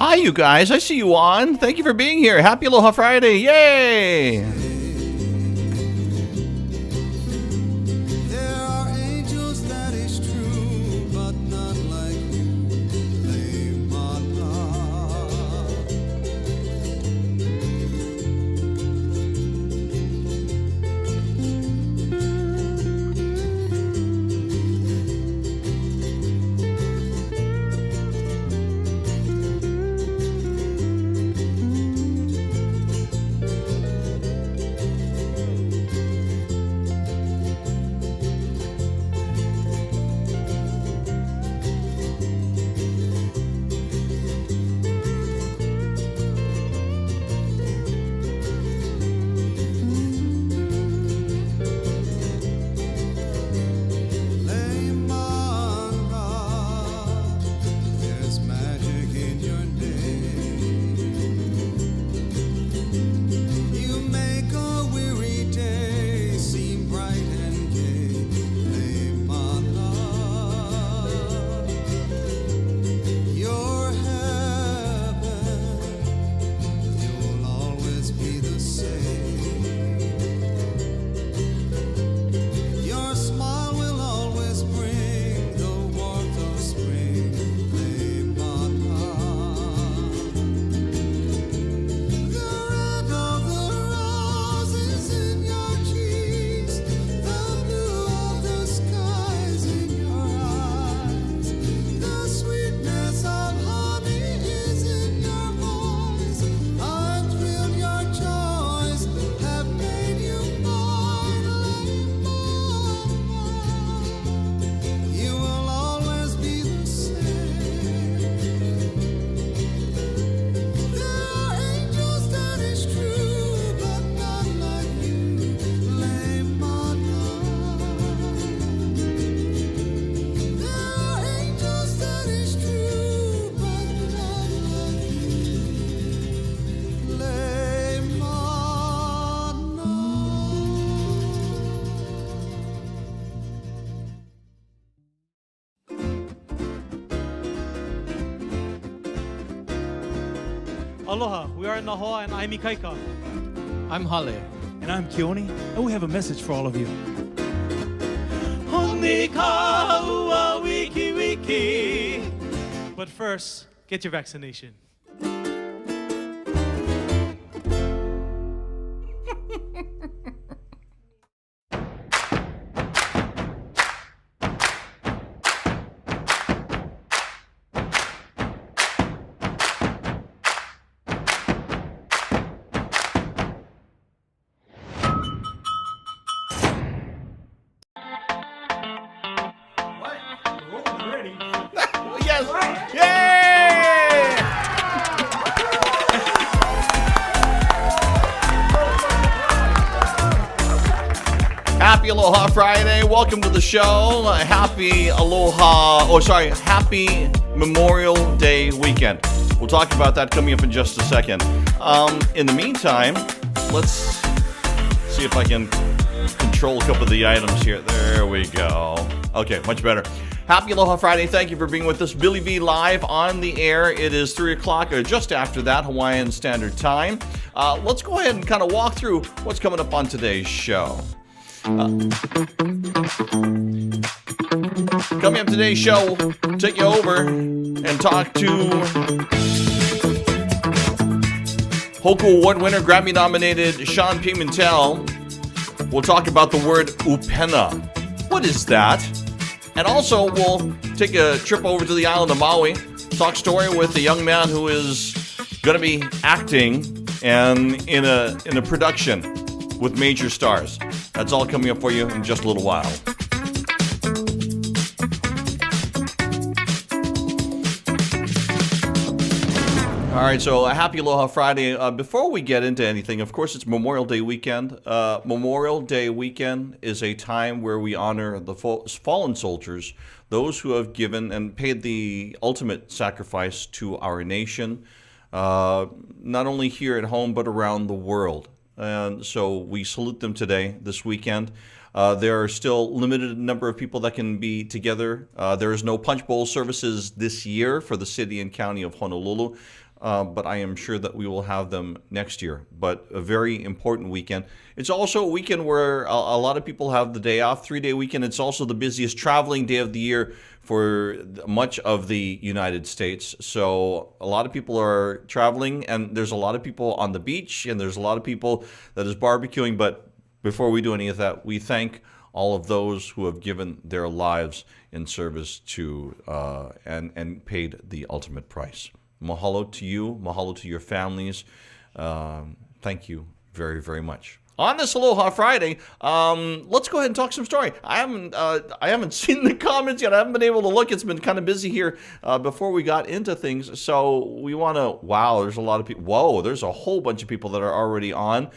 Hi, you guys. I see you on. Thank you for being here. Happy Aloha Friday. Yay! Aloha, we are in Nahoa and I'm Ikaika. I'm Hale. And I'm Keone, and we have a message for all of you. Honikaua wiki wiki. But first, get your vaccination. Happy Aloha Friday. Welcome to the show. Happy Memorial Day weekend. We'll talk about that coming up in just a second. In the meantime, let's see if I can control a couple of the items here. There we go. Okay, much better. Happy Aloha Friday. Thank you for being with us. Billy V live on the air. It is 3 o'clock or just after that, Hawaiian Standard Time. Let's go ahead and kind of walk through what's coming up on today's show. Coming up today's show, we'll take you over and talk to Hoku Award winner, Grammy-nominated Sean Pimentel. We'll talk about the word upena. What is that? And also, we'll take a trip over to the island of Maui, talk story with a young man who is going to be acting and in a production with major stars. That's all coming up for you in just a little while. All right, so happy Aloha Friday. Before we get into anything, of course, it's Memorial Day weekend. Memorial Day weekend is a time where we honor the fallen soldiers, those who have given and paid the ultimate sacrifice to our nation, not only here at home, but around the world. And so we salute them today, this weekend. There are still limited number of people that can be together. There is no punch bowl services this year for the city and county of Honolulu. but I am sure that we will have them next year. But a very important weekend. It's also a weekend where a lot of people have the day off, 3-day weekend. It's also the busiest traveling day of the year for much of the United States. So a lot of people are traveling, and there's a lot of people on the beach, and there's a lot of people that is barbecuing. But before we do any of that, we thank all of those who have given their lives in service to and paid the ultimate price. Mahalo to you. Mahalo to your families. Thank you very, very much. On this Aloha Friday, let's go ahead and talk some story. I haven't seen the comments yet. I haven't been able to look. It's been kind of busy here before we got into things. So we want to, wow, there's a lot of people. Whoa, there's a whole bunch of people that are already on.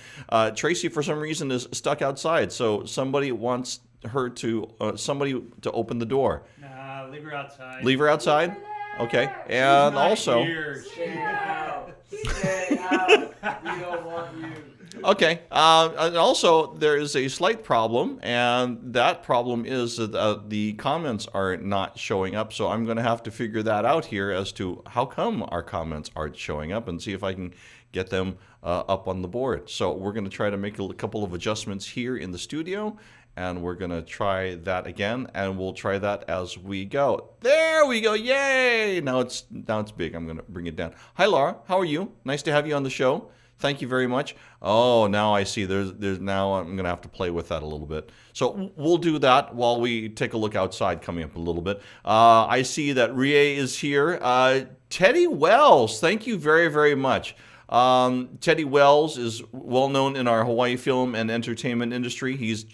Tracy, for some reason, is stuck outside. So somebody wants her to, somebody to open the door. Nah, leave her outside. Leave her outside? Okay. And also... Stay out. Stay out. We don't want you. Okay. And also, there is a slight problem, and that problem is that the comments are not showing up. So I'm going to have to figure that out here as to how come our comments aren't showing up, and see if I can get them up on the board. So we're going to try to make a couple of adjustments here in the studio, and we're going to try that again, and we'll try that as we go. There we go. Yay! Now it's big. I'm going to bring it down. Hi, Laura. How are you? Nice to have you on the show. Thank you very much. Oh, now I see. There's now I'm going to have to play with that a little bit. So we'll do that while we take a look outside coming up a little bit. I see that Rie is here. Teddy Wells, thank you very, very much. Teddy Wells is well known in our Hawaii film and entertainment industry. He's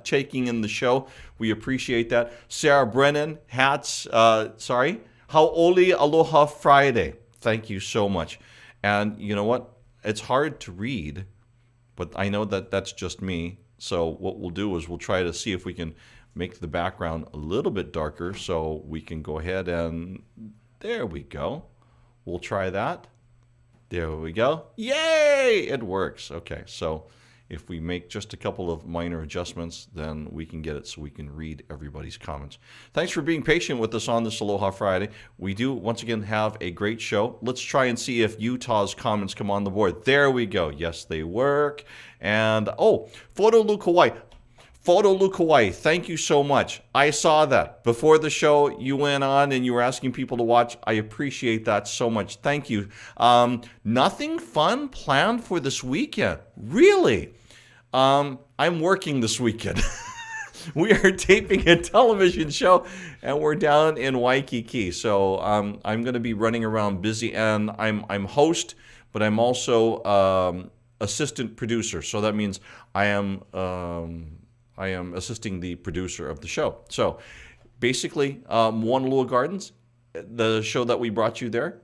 taking in the show. We appreciate that. Sarah Brennan, Hau'oli Aloha Friday. Thank you so much. And you know what? It's hard to read, but I know that that's just me. So what we'll do is we'll try to see if we can make the background a little bit darker, so we can go ahead and there we go. We'll try that. There we go. Yay! It works. Okay, so if we make just a couple of minor adjustments, then we can get it so we can read everybody's comments. Thanks for being patient with us on this Aloha Friday. We do, once again, have a great show. Let's try and see if Utah's comments come on the board. There we go. Yes, they work. And, oh, Photo Luke Hawaii. Photo Luke Hawaii, thank you so much. I saw that. Before the show, you went on and you were asking people to watch. I appreciate that so much. Thank you. Nothing fun planned for this weekend. Really? I'm working this weekend. We are taping a television show, and we're down in Waikiki. So I'm going to be running around busy, and I'm host, but I'm also assistant producer. So that means I am assisting the producer of the show. So basically, Honolulu Gardens, the show that we brought you there,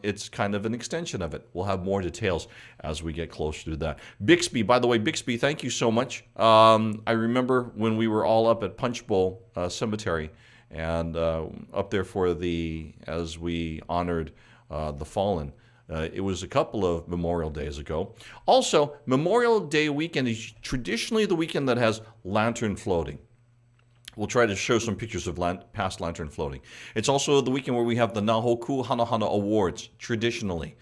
it's kind of an extension of it. We'll have more details as we get closer to that. Bixby, by the way, Bixby, thank you so much. I remember when we were all up at Punch Bowl Cemetery, and up there as we honored the fallen. It was a couple of Memorial Days ago. Also, Memorial Day weekend is traditionally the weekend that has lantern floating. We'll try to show some pictures of past lantern floating. It's also the weekend where we have the Hoku Hanohano Awards, traditionally.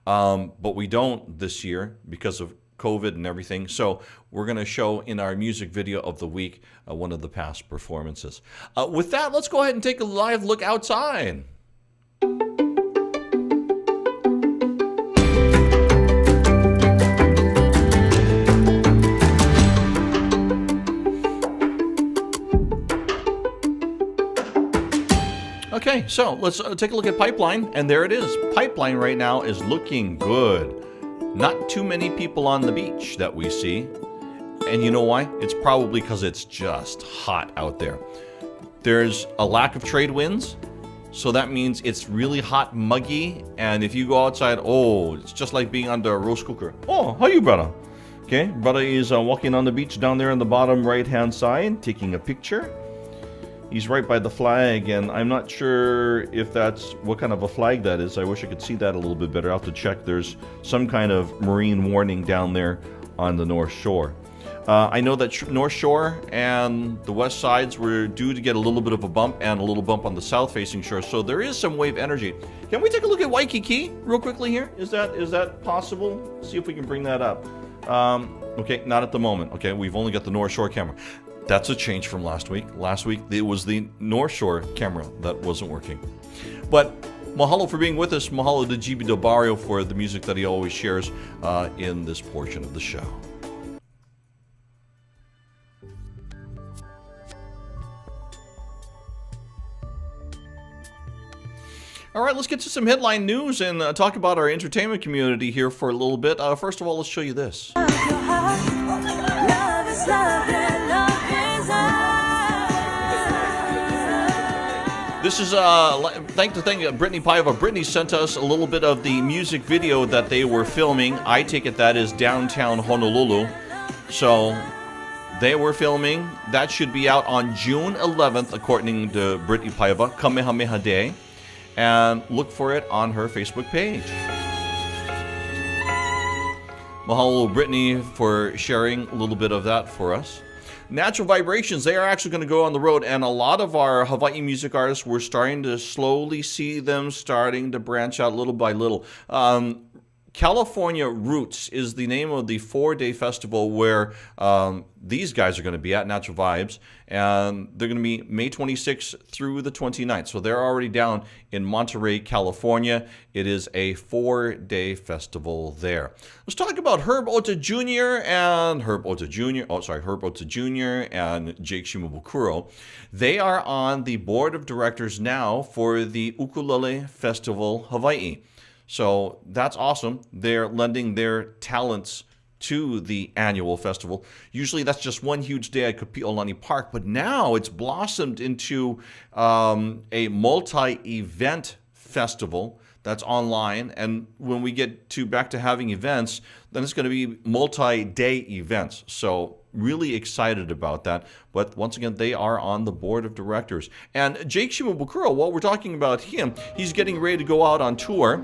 But we don't this year because of COVID and everything. So we're going to show in our music video of the week one of the past performances. With that, let's go ahead and take a live look outside. Okay, so let's take a look at Pipeline, and there it is. Pipeline right now is looking good. Not too many people on the beach that we see. And you know why? It's probably because it's just hot out there. There's a lack of trade winds, so that means it's really hot, muggy, and if you go outside, oh, it's just like being under a roast cooker. Oh, how you, brother? Okay, brother is walking on the beach down there on the bottom right-hand side, taking a picture. He's right by the flag, and I'm not sure if that's what kind of a flag that is. I wish I could see that a little bit better. I'll have to check. There's some kind of marine warning down there on the North Shore. I know that North Shore and the west sides were due to get a little bit of a bump and a little bump on the south-facing shore, so there is some wave energy. Can we take a look at Waikiki real quickly here? Is that possible? See if we can bring that up. Okay, not at the moment. Okay, we've only got the North Shore camera. That's a change from last week. Last week, it was the North Shore camera that wasn't working. But mahalo for being with us. Mahalo to GB Del Barrio for the music that he always shares in this portion of the show. All right, let's get to some headline news and talk about our entertainment community here for a little bit. First of all, let's show you this. This is thank Brittany Paiva. Brittany sent us a little bit of the music video that they were filming. I take it that is downtown Honolulu. So they were filming. That should be out on June 11th, according to Brittany Paiva, Kamehameha Day. And look for it on her Facebook page. Mahalo, Brittany, for sharing a little bit of that for us. Natural Vibrations, they are actually going to go on the road, and a lot of our Hawaii music artists, we're starting to slowly see them starting to branch out little by little. California Roots is the name of the 4-day festival where these guys are going to be at, Natural Vibes, and they're going to be May 26th through the 29th. So they're already down in Monterey, California. It is a 4-day festival there. Let's talk about Herb Ota Jr. and Herb Ota Jr. and Jake Shimabukuro. They are on the board of directors now for the Ukulele Festival Hawaii. So that's awesome. They're lending their talents to the annual festival. Usually that's just one huge day at Kapi'olani Park, but now it's blossomed into a multi-event festival that's online. And when we get back to having events, then it's going to be multi-day events. So really excited about that. But once again, they are on the board of directors. And Jake Shimabukuro, while we're talking about him, he's getting ready to go out on tour.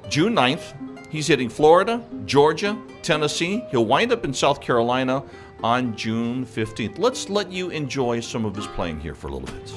June 9th, he's hitting Florida, Georgia, Tennessee. He'll wind up in South Carolina on June 15th. Let's let you enjoy some of his playing here for a little bit.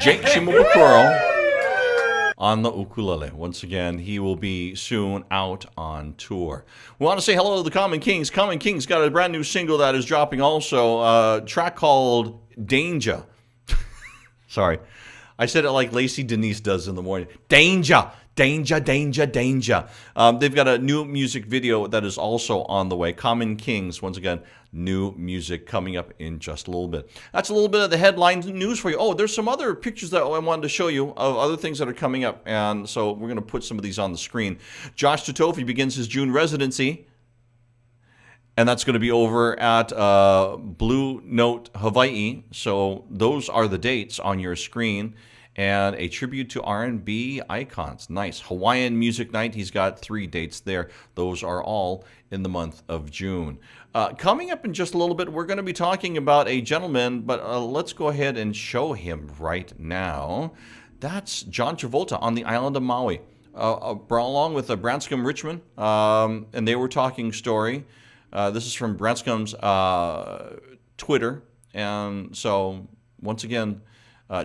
Jake Shimabukuro on the ukulele. Once again, he will be soon out on tour. We want to say hello to the Common Kings. Common Kings got a brand new single that is dropping also, a track called Danger. Sorry. I said it like Lacey Denise does in the morning. Danger! Danger, danger, danger. They've got a new music video that is also on the way. Common Kings, once again, new music coming up in just a little bit. That's a little bit of the headline news for you. Oh, there's some other pictures that I wanted to show you of other things that are coming up. And so we're going to put some of these on the screen. Josh Totofi begins his June residency. And that's going to be over at Blue Note, Hawaii. So those are the dates on your screen. And a tribute to R&B icons. Nice. Hawaiian Music Night. He's got 3 dates there. Those are all in the month of June. Coming up in just a little bit, we're going to be talking about a gentleman, but let's go ahead and show him right now. That's John Travolta on the island of Maui, along with Branscombe Richmond, and they were talking story. This is from Branscombe's Twitter, and so once again,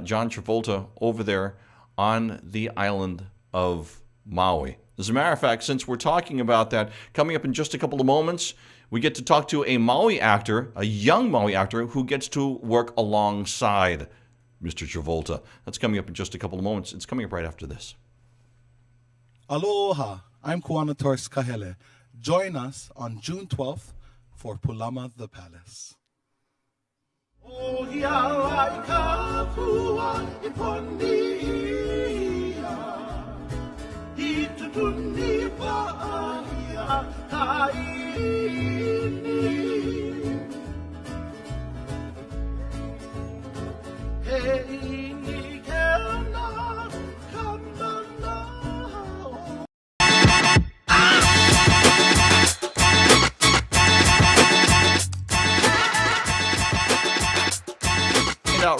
John Travolta over there on the island of Maui. As a matter of fact, since we're talking about that, coming up in just a couple of moments, we get to talk to a Maui actor, a young Maui actor, who gets to work alongside Mr. Travolta. That's coming up in just a couple of moments. It's coming up right after this. Aloha, I'm Kuana Torres Kahele. Join us on June 12th for Pulama the Palace.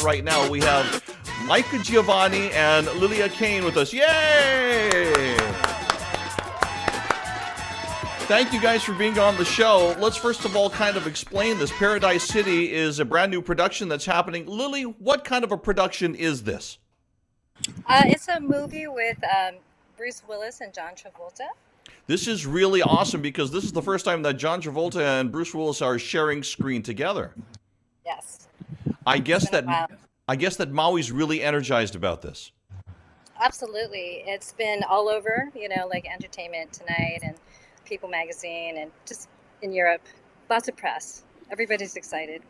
right now. We have Micah Giovanni and Lilia Kane with us. Yay! Thank you guys for being on the show. Let's first of all kind of explain this. Paradise City is a brand new production that's happening. Lily, what kind of a production is this? It's a movie with Bruce Willis and John Travolta. This is really awesome because this is the first time that John Travolta and Bruce Willis are sharing screen together. Yes. I guess It's been a while. that Maui's really energized about this. Absolutely. It's been all over, like Entertainment Tonight and People Magazine and just in Europe. Lots of press. Everybody's excited.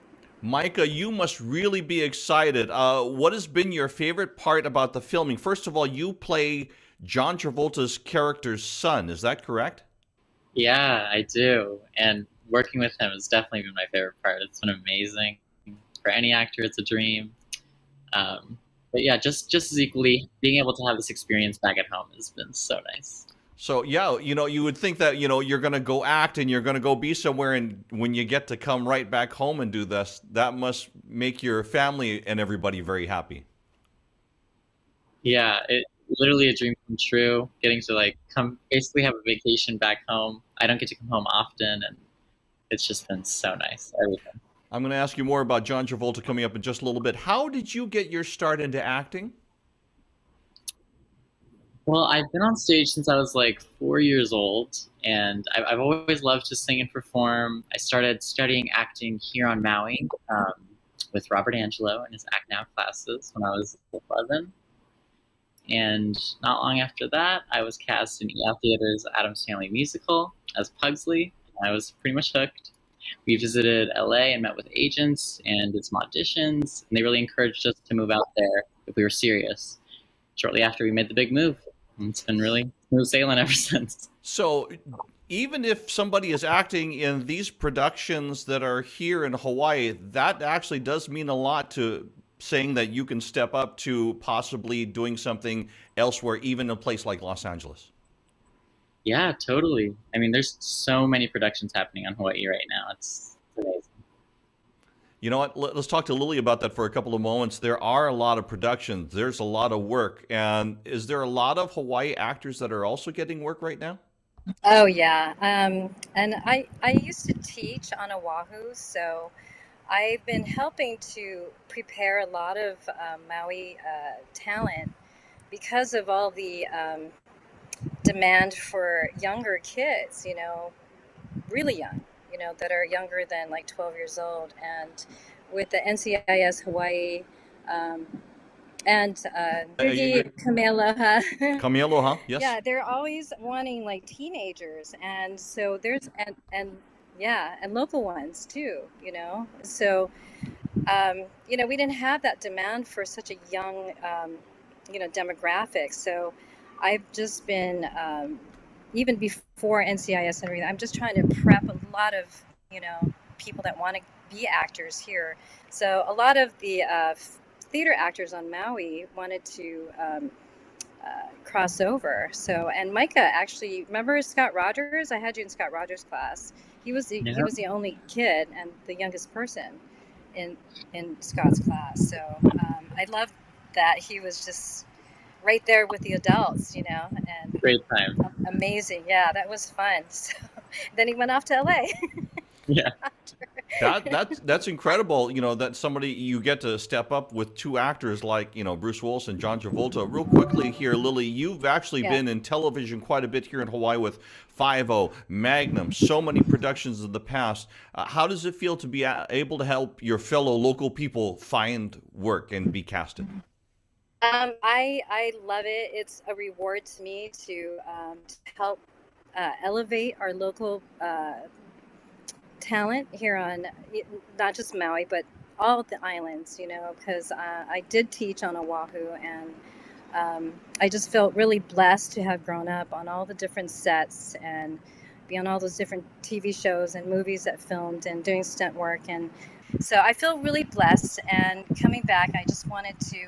Micah, you must really be excited. What has been your favorite part about the filming? First of all, you play John Travolta's character's son. Is that correct? Yeah, I do. And working with him has definitely been my favorite part. It's been amazing. For any actor, it's a dream. But yeah, just as equally, being able to have this experience back at home has been so nice. So, yeah, you would think that, you're going to go act and you're going to go be somewhere, and when you get to come right back home and do this, that must make your family and everybody very happy. Yeah, it's literally a dream come true, getting to come basically have a vacation back home. I don't get to come home often, and it's just been so nice. Everything. I'm going to ask you more about John Travolta coming up in just a little bit. How did you get your start into acting? Well, I've been on stage since I was 4 years old, and I've always loved to sing and perform. I started studying acting here on Maui with Robert Angelo in his Act Now classes when I was 11. And not long after that, I was cast in EL Theater's Addams Family musical as Pugsley. I was pretty much hooked. We visited LA and met with agents and did some auditions, and they really encouraged us to move out there if we were serious. Shortly after, we made the big move. And it's been really smooth sailing ever since. So even if somebody is acting in these productions that are here in Hawaii, that actually does mean a lot to saying that you can step up to possibly doing something elsewhere, even in a place like Los Angeles. Yeah, totally. I mean, there's so many productions happening on Hawaii right now. It's amazing. You know what? Let's talk to Lily about that for a couple of moments. There are a lot of productions. There's a lot of work. And is there a lot of Hawaii actors that are also getting work right now? Oh, yeah. And I used to teach on Oahu, so I've been helping to prepare a lot of Maui talent because of all the demand for younger kids, really young, that are younger than 12 years old. And with the NCIS Hawaii and Kamealoha. Kamealoha, yes. Yeah, they're always wanting teenagers. And so there's, and local ones too, So, we didn't have that demand for such a young, demographic. So I've just been, even before NCIS and everything, I'm just trying to prep a lot of, people that want to be actors here. So a lot of the theater actors on Maui wanted to cross over. So, and Micah actually, remember Scott Rogers? I had you in Scott Rogers' class. He was the only kid and the youngest person in Scott's class. So I loved that he was just right there with the adults, and Great time. Amazing. Yeah, that was fun. So then he went off to LA. Yeah. That's incredible, that you get to step up with two actors like, Bruce Willis and John Travolta. Real quickly here, Lily, you've actually been in television quite a bit here in Hawaii with 5-0, Magnum, so many productions in the past. How does it feel to be able to help your fellow local people find work and be casted? I love it. It's a reward to me to help elevate our local talent here on not just Maui, but all of the islands, because I did teach on Oahu, and I just felt really blessed to have grown up on all the different sets and be on all those different TV shows and movies that filmed and doing stunt work. And so I feel really blessed, and coming back, I just wanted to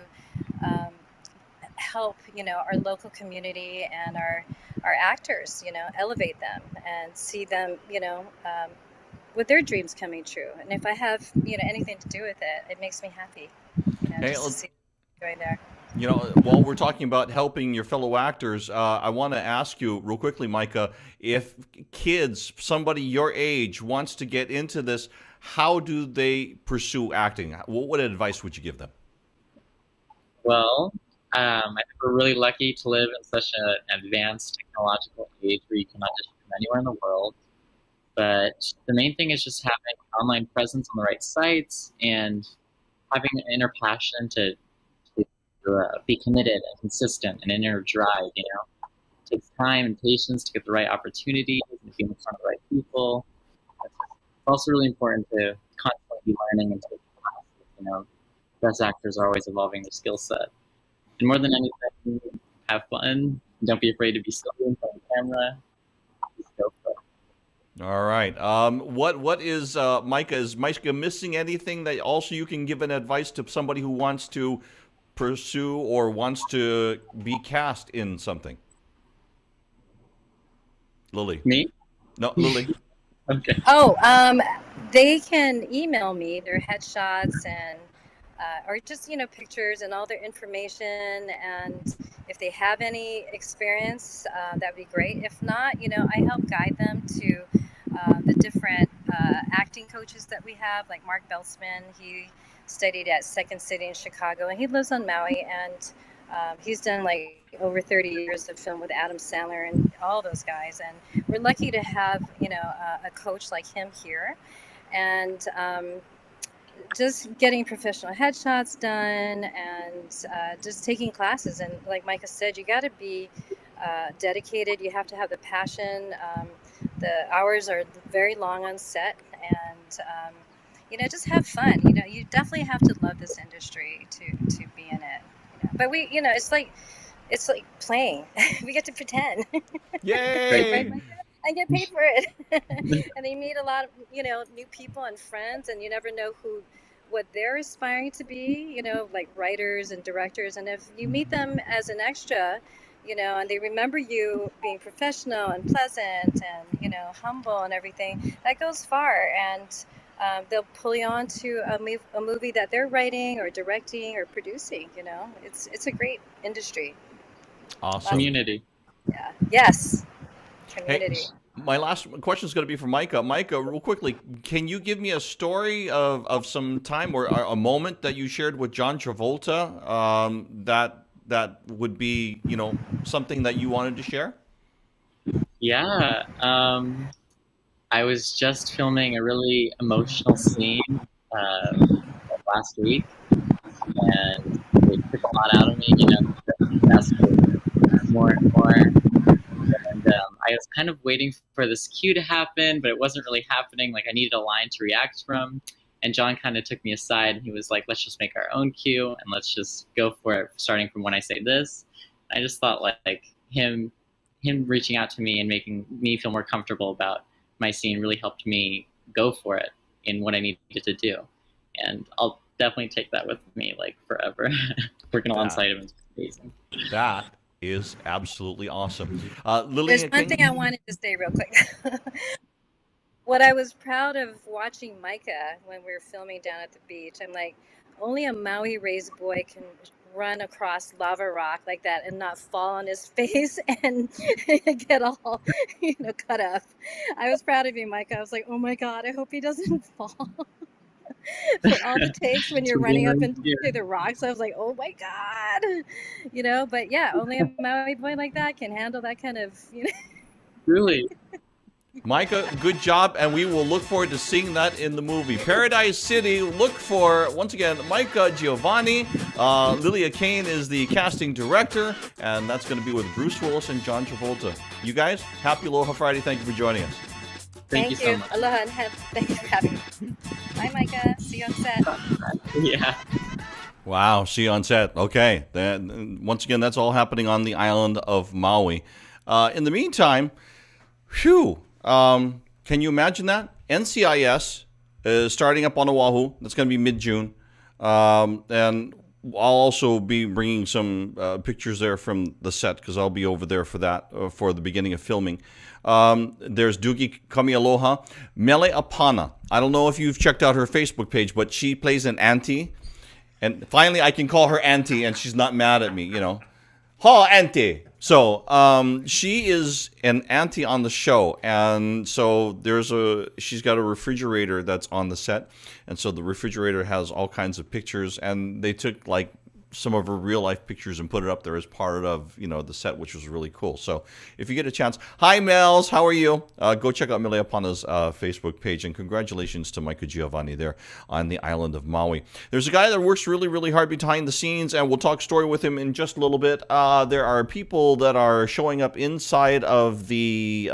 help, our local community and our actors, elevate them and see them, with their dreams coming true. And if I have, anything to do with it, it makes me happy. Hey, just to see going there. you know, while we're talking about helping your fellow actors, I want to ask you real quickly, Micah, if kids, somebody your age, wants to get into this, how do they pursue acting? What advice would you give them? Well, I think we're really lucky to live in such an advanced technological age where you can audition from anywhere in the world. But the main thing is just having online presence on the right sites and having an inner passion to be committed and consistent and inner drive. You know, it takes time and patience to get the right opportunities and be in front of the right people. It's also really important to constantly be learning and taking classes. You know, best actors are always evolving their skill set. And more than anything, have fun. Don't be afraid to be silly in front of the camera. Just go for it. All right. What is Micah? Is Micah missing anything that also you can give an advice to somebody who wants to pursue or wants to be cast in something? Lily. Me? No, Lily. Okay. Oh, they can email me their headshots and or just pictures and all their information, and if they have any experience, that'd be great. If not, I help guide them to the different acting coaches that we have, like Mark Beltzman. He studied at Second City in Chicago, and he lives on Maui, and he's done like over 30 years of film with Adam Sandler and all those guys, and we're lucky to have a coach like him here. And just getting professional headshots done, and just taking classes. And like Micah said, you got to be dedicated. You have to have the passion. The hours are very long on set, and just have fun. You definitely have to love this industry to be in it. But we, it's like playing. We get to pretend. Yay! Right, Micah? I get paid for it. And you meet a lot of new people and friends, and you never know what they're aspiring to be, like writers and directors. And if you meet them as an extra, and they remember you being professional and pleasant and humble and everything, that goes far. And they'll pull you on to a movie that they're writing or directing or producing. It's a great industry. Awesome. Community. Yeah. Yes. Community. Hey, my last question is going to be for Micah. Micah, real quickly, can you give me a story of some time or a moment that you shared with John Travolta that would be, something that you wanted to share? Yeah. I was just filming a really emotional scene last week, and it took a lot out of me, asked for more and more. And I was kind of waiting for this cue to happen, but it wasn't really happening. Like, I needed a line to react from. And John kind of took me aside, and he was like, let's just make our own cue, and let's just go for it, starting from when I say this. I just thought, like him reaching out to me and making me feel more comfortable about my scene really helped me go for it in what I needed to do. And I'll definitely take that with me, like, forever. Working alongside him is amazing. That is absolutely awesome. Lily, There's one thing I wanted to say real quick. What I was proud of watching Micah when we were filming down at the beach, I'm like, only a Maui-raised boy can run across lava rock like that and not fall on his face and get all, cut up. I was proud of you, Micah. I was like, oh my God, I hope he doesn't fall. For all the takes when you're running up into the rocks, I was like, oh my God. But yeah, only a Maui boy like that can handle that kind of, Really? Micah, good job, and we will look forward to seeing that in the movie. Paradise City, look for, once again, Micah Giovanni. Lilia Kane is the casting director, and that's going to be with Bruce Willis and John Travolta. You guys, happy Aloha Friday. Thank you for joining us. Thank you so much. Aloha, and thank you for having me. Bye, Micah. See you on set. Yeah. Wow, see you on set. Okay. Then, once again, that's all happening on the island of Maui. In the meantime, phew. Can you imagine that? NCIS is starting up on Oahu. That's going to be mid-June. And I'll also be bringing some pictures there from the set because I'll be over there for that, for the beginning of filming. There's Dugi Kamialoha. Mele Apana. I don't know if you've checked out her Facebook page, but she plays an auntie. And finally, I can call her auntie, and she's not mad at me, you know. Ha, auntie. So she is an auntie on the show, and so she's got a refrigerator that's on the set, and so the refrigerator has all kinds of pictures, and they took like some of her real life pictures and put it up there as part of, you know, the set, which was really cool. So if you get a chance, hi Mels, how are you? Go check out Mele Apana's Facebook page, and congratulations to Micah Giovanni there on the island of Maui. There's a guy that works really, really hard behind the scenes, and we'll talk story with him in just a little bit. There are people that are showing up inside of the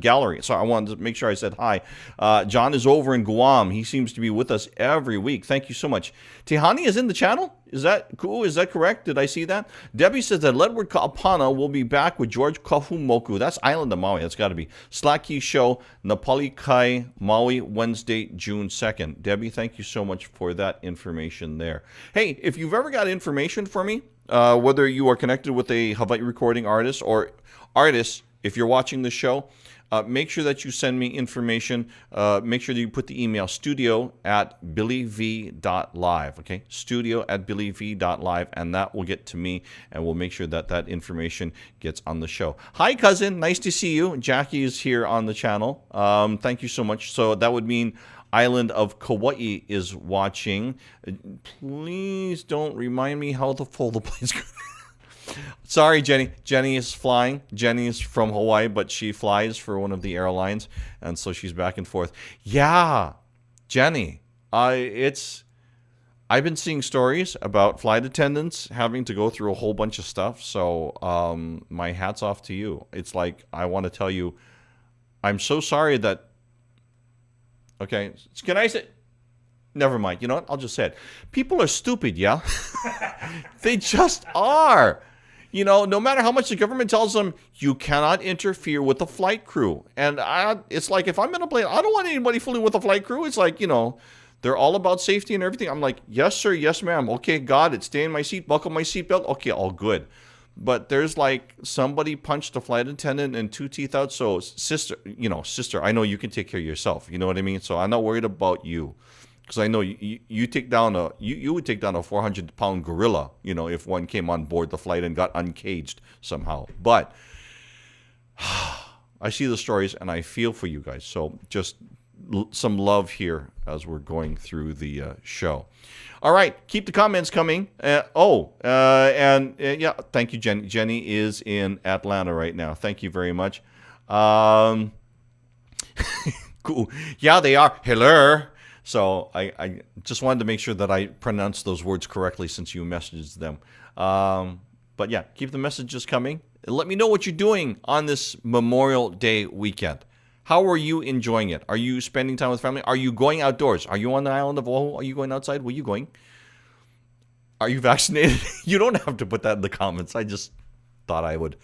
gallery, so I wanted to make sure I said hi. John is over in Guam. He seems to be with us every week. Thank you so much. Tehani is in the channel. Is that cool? Is that correct? Did I see that? Debbie says that Ledward Kaapana will be back with George Kafumoku. That's Island of Maui. That's got to be. Slaki Show, Napali Kai, Maui, Wednesday, June 2nd. Debbie, thank you so much for that information there. Hey, if you've ever got information for me, whether you are connected with a Hawaii recording artist or artists, if you're watching the show, make sure that you send me information. Make sure that you put the email studio@billyv.live. Okay, studio@billyv.live, and that will get to me, and we'll make sure that that information gets on the show. Hi, cousin. Nice to see you. Jackie is here on the channel. Thank you so much. So that would mean Island of Kauai is watching. Please don't remind me how to fold the plates. Sorry, Jenny. Jenny is flying. Jenny is from Hawaii, but she flies for one of the airlines, and so she's back and forth. Yeah, Jenny. I've been seeing stories about flight attendants having to go through a whole bunch of stuff. So my hat's off to you. It's like I want to tell you, I'm so sorry that. Okay, can I say? Never mind. You know what? I'll just say it. People are stupid. Yeah, they just are. You know, no matter how much the government tells them, you cannot interfere with the flight crew. And it's like, if I'm in a plane, I don't want anybody fooling with the flight crew. It's like, you know, they're all about safety and everything. I'm like, yes, sir, yes, ma'am. Okay, got it. Stay in my seat, buckle my seatbelt. Okay, all good. But there's like somebody punched a flight attendant and 2 teeth out. So, sister, I know you can take care of yourself. You know what I mean? So I'm not worried about you. Because I know you take down you would take down a 400-pound gorilla, you know, if one came on board the flight and got uncaged somehow. But I see the stories and I feel for you guys. So just some love here as we're going through the show. All right, keep the comments coming. Yeah, thank you, Jenny. Jenny is in Atlanta right now. Thank you very much. Cool. Yeah, they are. Hello. So I just wanted to make sure that I pronounced those words correctly since you messaged them. But yeah, keep the messages coming. Let me know what you're doing on this Memorial Day weekend. How are you enjoying it? Are you spending time with family? Are you going outdoors? Are you on the island of Oahu? Are you going outside? Where are you going? Are you vaccinated? You don't have to put that in the comments. I just thought I would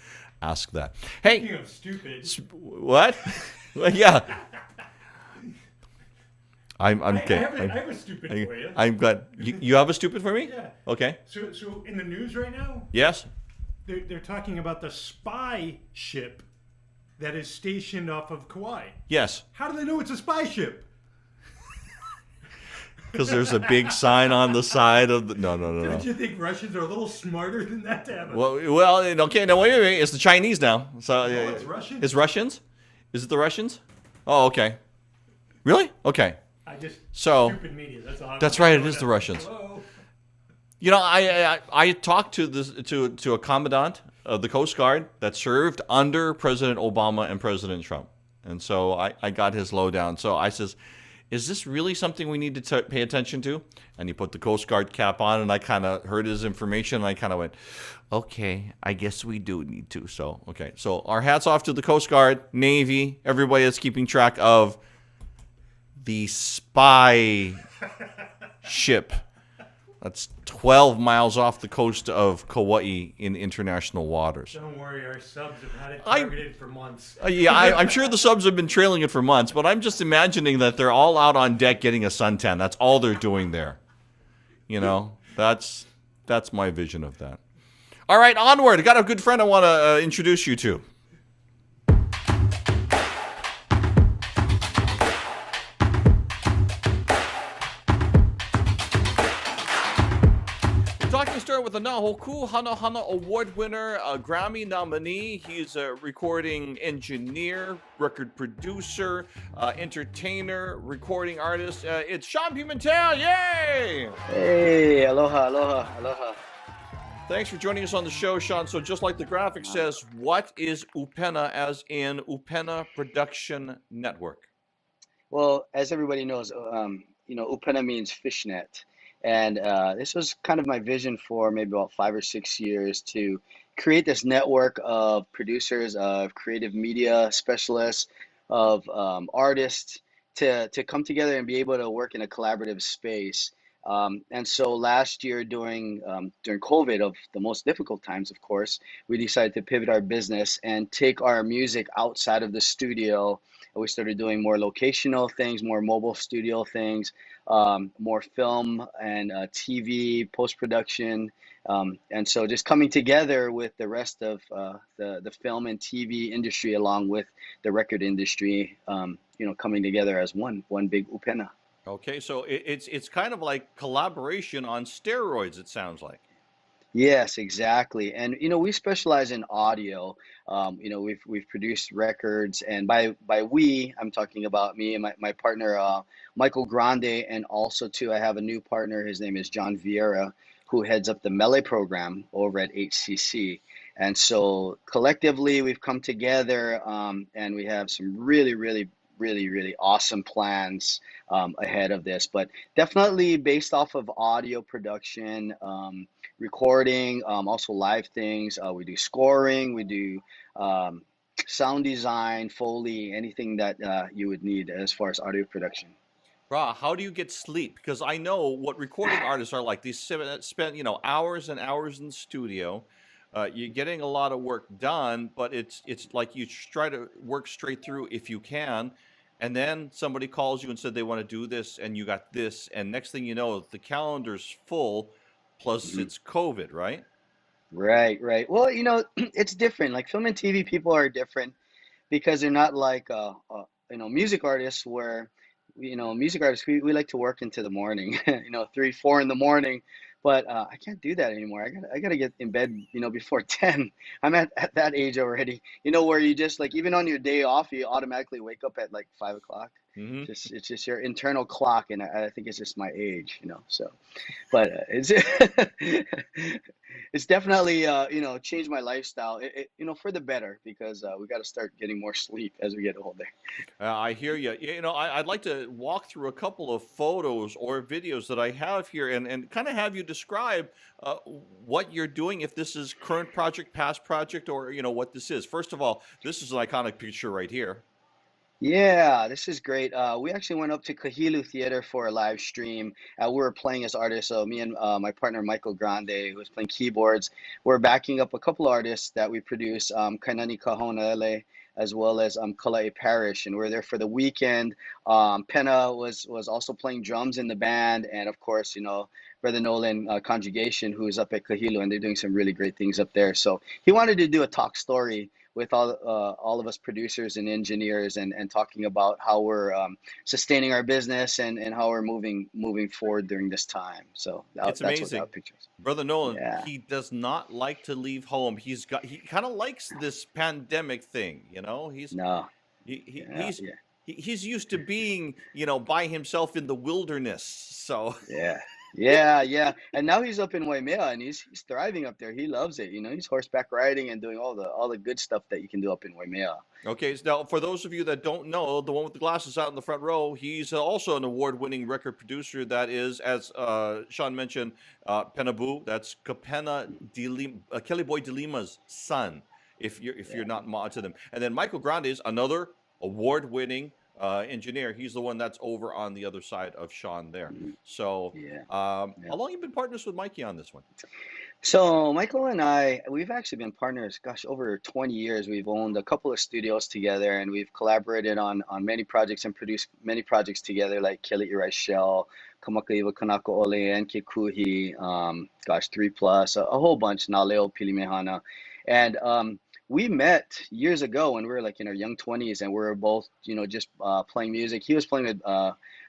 ask that. Hey. Speaking of stupid. What? Yeah. I'm okay. I have a stupid for you. I'm glad. You have a stupid for me? Yeah. Okay. So in the news right now? Yes. They're talking about the spy ship that is stationed off of Kauai. Yes. How do they know it's a spy ship? Because there's a big sign on the side of the... No. Don't you think Russians are a little smarter than that to have a... Well, okay. No, wait. It's the Chinese now. So it's Russians? It's Russians? Is it the Russians? Oh, okay. Really? Okay. Stupid media. That's right. It is the Russians. Hello? You know, I talked to a commandant of the Coast Guard that served under President Obama and President Trump, and so I got his lowdown. So I says, "Is this really something we need to pay attention to?" And he put the Coast Guard cap on, and I kind of heard his information, and I kind of went, "Okay, I guess we do need to." So okay, so our hats off to the Coast Guard, Navy, everybody that's keeping track of the spy ship that's 12 miles off the coast of Kauai in international waters. Don't worry, our subs have had it targeted for months. I'm sure the subs have been trailing it for months, but I'm just imagining that they're all out on deck getting a suntan. That's all they're doing there. You know, that's my vision of that. All right, onward. I got a good friend I want to introduce you to. Hoku Hanohano Award winner, a Grammy nominee. He's a recording engineer, record producer, entertainer, recording artist. It's Sean Pimentel. Yay! Hey, aloha, aloha, aloha. Thanks for joining us on the show, Sean. So just like the graphic says, what is Upena, as in Upena Production Network? Well, as everybody knows, upena means fishnet. And this was kind of my vision for maybe about 5 or 6 years to create this network of producers, of creative media specialists, of artists to come together and be able to work in a collaborative space. And so last year during COVID, of the most difficult times, of course, we decided to pivot our business and take our music outside of the studio. We started doing more locational things, more mobile studio things, more film and TV post-production. And so just coming together with the rest of the film and TV industry, along with the record industry, coming together as one big upena. Okay, so it's kind of like collaboration on steroids, it sounds like. Yes, exactly. And we specialize in audio. We've produced records, and by we, I'm talking about me and my partner Michael Grande, and also too I have a new partner. His name is John Vieira, who heads up the Melee program over at HCC. And so collectively we've come together, and we have some really awesome plans ahead of this, but definitely based off of audio production, recording, also live things. We do scoring, we do sound design, Foley, anything that you would need as far as audio production. Ra, how do you get sleep? Because I know what recording artists are like. They spend hours and hours in the studio. You're getting a lot of work done, but it's like you try to work straight through if you can, and then somebody calls you and said they want to do this, and you got this, and next thing you know, the calendar's full, plus it's COVID, right? Right. Well, it's different. Like film and TV people are different because they're not like music artists where music artists, we like to work into the morning, 3, 4 in the morning. But I can't do that anymore. I gotta get in bed, before 10. I'm at that age already, where you just like, even on your day off, you automatically wake up at like 5 o'clock. Mm-hmm. It's just your internal clock, and I think it's just my age, so. But it's it's definitely changed my lifestyle, for the better, because we got to start getting more sleep as we get older. I hear you. I'd like to walk through a couple of photos or videos that I have here, and kind of have you describe what you're doing, if this is current project, past project, or what this is. First of all, this is an iconic picture right here. Yeah, this is great. We actually went up to Kahilu Theater for a live stream. We were playing as artists. So me and my partner Michael Grande, who was playing keyboards, we're backing up a couple artists that we produce, Kainani Kahonale, as well as Kala'i Parish, and we're there for the weekend. Penna was also playing drums in the band, and of course, Brother Nolan Conjugation, who's up at Kahilu, and they're doing some really great things up there. So he wanted to do a talk story with all of us producers and engineers, and talking about how we're sustaining our business and how we're moving forward during this time. So It's that's amazing. what that picture is. Brother Nolan, Yeah. he does not like to leave home. He kind of likes this pandemic thing, He's No. he's used to being, by himself in the wilderness. So Yeah. And now he's up in Waimea, and he's thriving up there. He loves it. He's horseback riding and doing all the good stuff that you can do up in Waimea. Okay, so now for those of you that don't know, the one with the glasses out in the front row, he's also an award-winning record producer that is, as Sean mentioned, Penabu. That's Kapena Kelly Boy DeLima's son, if you're not mod to them. And then Michael Grande is another award-winning engineer. He's the one that's over on the other side of Sean there. So how long have you been partners with Mikey on this one? So Michael and I, we've actually been partners, over 20 years. We've owned a couple of studios together, and we've collaborated on many projects and produced many projects together, like Kelly Irai Shell, Kamakaiwa Kanako Ole, and Kikuhi, 3+, a whole bunch, Naleo Pilimehana. And we met years ago when we were like in our young 20s, and we were both, just playing music. He was playing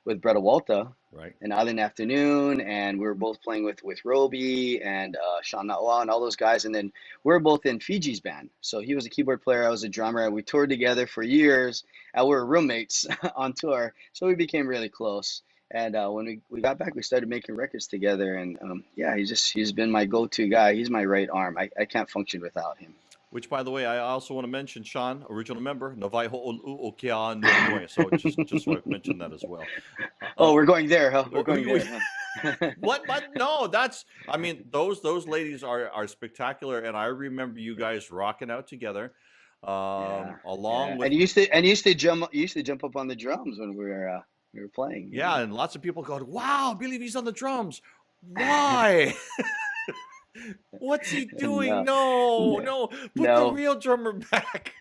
with with Travolta Right. and Island Afternoon, and we were both playing with Roby and Sean Natwa and all those guys. And then we were both in Fiji's band. So he was a keyboard player, I was a drummer, and we toured together for years. And we were roommates on tour, so we became really close. And when we got back, we started making records together. And yeah, he's been my go-to guy. He's my right arm. I can't function without him. Which, by the way, I also want to mention, Sean, original member, Navai Ho'olu o Ke Anui. So just want to mention that as well. Oh, we're going there, huh? We're going there. Huh? What? But no, I mean, those ladies are spectacular, and I remember you guys rocking out together, along with. And you used to jump up on the drums when we were playing. Yeah, and lots of people go, "Wow, I believe he's on the drums. Why?" What's he doing? No, put the real drummer back.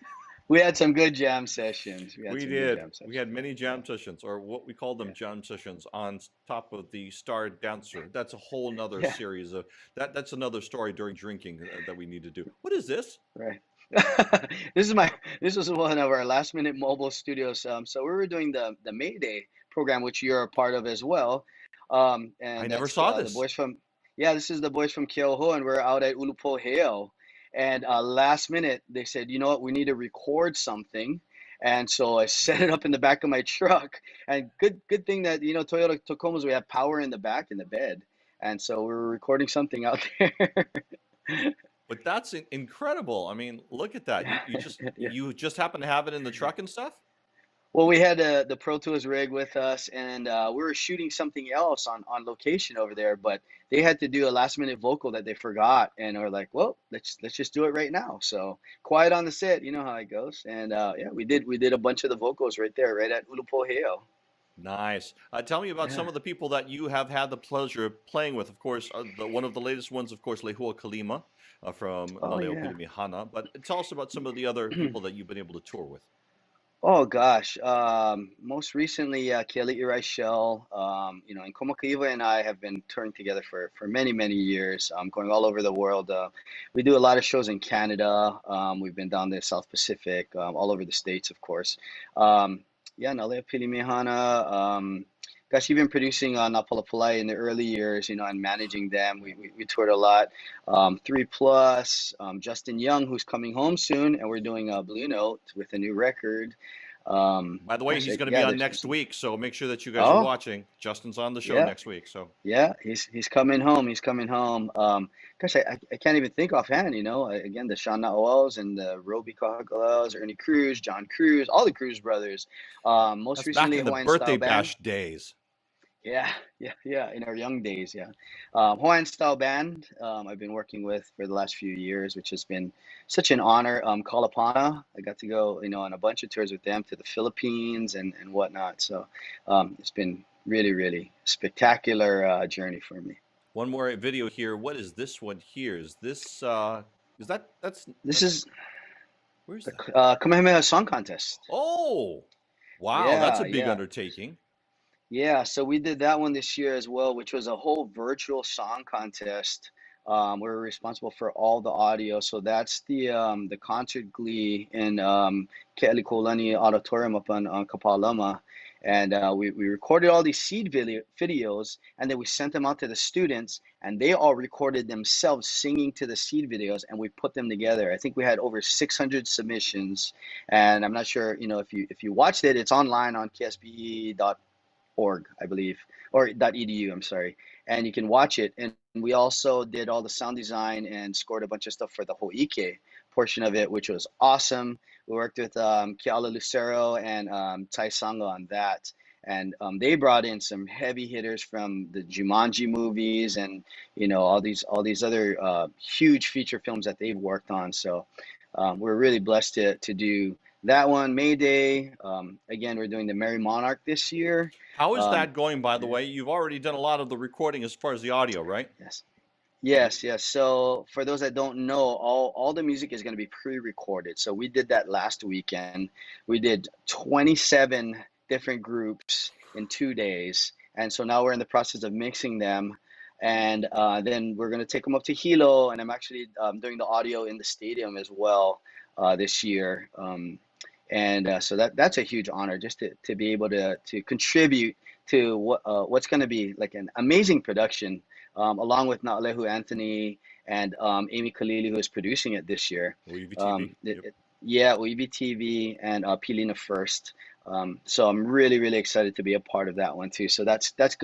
We had some good jam sessions. We did. We had many jam sessions, or what we call them, jam sessions, on top of the Star Dancer. That's a whole nother series of that's another story during drinking that we need to do. What is this? Right. This was one of our last minute mobile studios. So we were doing the Mayday program, which you're a part of as well. And I never saw this. This is the boys from Keoho, and we're out at Ulupoheo. And last minute, they said, you know what, we need to record something. And so I set it up in the back of my truck. And good thing that, Toyota Tacomas, we have power in the back in the bed. And so we were recording something out there. But that's incredible. I mean, look at that. You just happen to have it in the truck and stuff? Well, we had the Pro Tools rig with us, and we were shooting something else on location over there, but they had to do a last minute vocal that they forgot, and we're like, well, let's just do it right now. So quiet on the set, you know how it goes. And we did a bunch of the vocals right there, right at Ulupoheo. Nice. Tell me about some of the people that you have had the pleasure of playing with. Of course, one of the latest ones, of course, Lehua Kalima from Naleo Pilimi Hana. But tell us about some of the other people that you've been able to tour with. Oh gosh, most recently, Kelly Irai Shell, and Kamakakehau and I have been touring together for many, many years, going all over the world. We do a lot of shows in Canada. We've been down the South Pacific, all over the States, of course. Naleo Pilimi Hana, even producing Napalapalai in the early years, and managing them. We toured a lot. 3+, Justin Young, who's coming home soon, and we're doing a Blue Note with a new record. By the way, he's going to be on next week, so make sure that you guys are watching. Justin's on the show next week, so he's coming home. He's coming home. I can't even think offhand. Again, the Sean Natwa's and the Roby Kahagala's, Ernie Cruz, John Cruz, all the Cruz brothers. Most recently, back in the Hawaiian birthday Style bash Band. days. Yeah, in our young days, Hawaiian Style Band, I've been working with for the last few years, which has been such an honor. Kalapana, I got to go, on a bunch of tours with them to the Philippines and whatnot. So it's been really, really spectacular journey for me. One more video here. What is this one here? Is this, where's that? Kamehameha Song Contest. Oh, wow, that's a big undertaking. Yeah, so we did that one this year as well, which was a whole virtual song contest. We're responsible for all the audio. So that's the concert glee in Ke'alikolani Auditorium up on Kapalama. And we recorded all these seed videos, and then we sent them out to the students, and they all recorded themselves singing to the seed videos, and we put them together. I think we had over 600 submissions, and I'm not sure, if you watched it, it's online on ksbe.org, I believe, or .edu, I'm sorry, and you can watch it. And we also did all the sound design and scored a bunch of stuff for the Ho'ike portion of it, which was awesome. We worked with Keala Lucero and Tai Sanga on that, and they brought in some heavy hitters from the Jumanji movies and all these other huge feature films that they've worked on. So we're really blessed to do that one. Mayday, again, we're doing the Merry Monarch this year. How is that going, by the way? You've already done a lot of the recording as far as the audio, right? Yes. So for those that don't know, all the music is going to be pre-recorded. So we did that last weekend. We did 27 different groups in 2 days. And so now we're in the process of mixing them. And then we're going to take them up to Hilo. And I'm actually doing the audio in the stadium as well this year. So that's a huge honor, just to be able to contribute to what's going to be like an amazing production, along with Naalehu Anthony and Amy Kalili, who is producing it this year. Yeah, Uibi TV and Pilina First. So I'm really, really excited to be a part of that one too. So